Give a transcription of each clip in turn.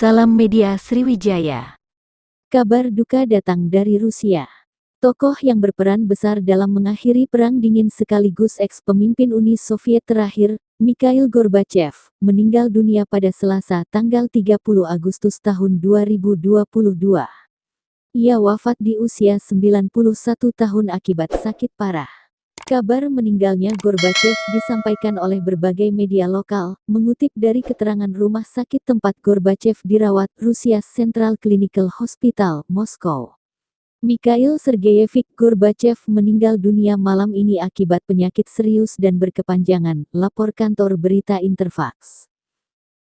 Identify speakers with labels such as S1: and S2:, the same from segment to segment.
S1: Salam Media Sriwijaya.
S2: Kabar duka datang dari Rusia. Tokoh yang berperan besar dalam mengakhiri Perang Dingin sekaligus eks-pemimpin Uni Soviet terakhir, Mikhail Gorbachev, meninggal dunia pada Selasa tanggal 30 Agustus tahun 2022. Ia wafat di usia 91 tahun akibat sakit parah. Kabar meninggalnya Gorbachev disampaikan oleh berbagai media lokal, mengutip dari keterangan rumah sakit tempat Gorbachev dirawat, Rusia Central Clinical Hospital, Moskow. Mikhail Sergeyevich Gorbachev meninggal dunia malam ini akibat penyakit serius dan berkepanjangan, lapor kantor berita Interfax.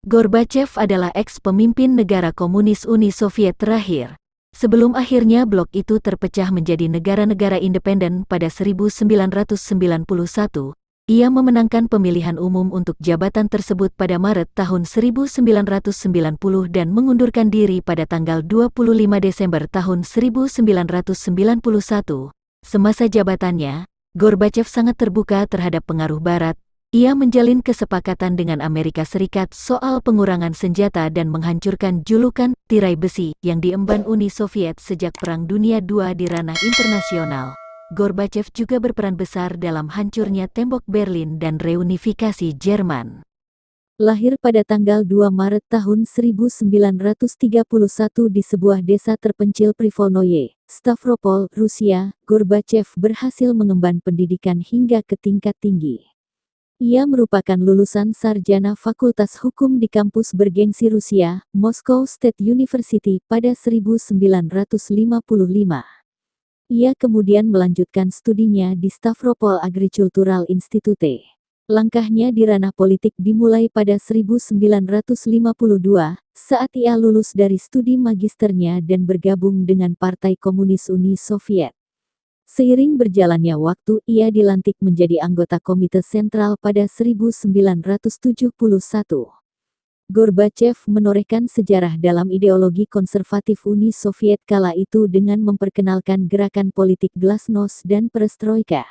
S1: Gorbachev adalah eks-pemimpin negara komunis Uni Soviet terakhir. Sebelum akhirnya blok itu terpecah menjadi negara-negara independen pada 1991, ia memenangkan pemilihan umum untuk jabatan tersebut pada Maret tahun 1990 dan mengundurkan diri pada tanggal 25 Desember tahun 1991. Semasa jabatannya, Gorbachev sangat terbuka terhadap pengaruh Barat. Ia menjalin kesepakatan dengan Amerika Serikat soal pengurangan senjata dan menghancurkan julukan tirai besi yang diemban Uni Soviet sejak Perang Dunia II di ranah internasional. Gorbachev juga berperan besar dalam hancurnya tembok Berlin dan reunifikasi Jerman.
S2: Lahir pada tanggal 2 Maret tahun 1931 di sebuah desa terpencil Privolnoye, Stavropol, Rusia, Gorbachev berhasil mengemban pendidikan hingga ke tingkat tinggi. Ia merupakan lulusan sarjana Fakultas Hukum di kampus bergengsi Rusia, Moscow State University, pada 1955. Ia kemudian melanjutkan studinya di Stavropol Agricultural Institute. Langkahnya di ranah politik dimulai pada 1952, saat ia lulus dari studi magisternya dan bergabung dengan Partai Komunis Uni Soviet. Seiring berjalannya waktu, ia dilantik menjadi anggota Komite Sentral pada 1971. Gorbachev menorehkan sejarah dalam ideologi konservatif Uni Soviet kala itu dengan memperkenalkan gerakan politik glasnost dan perestroika.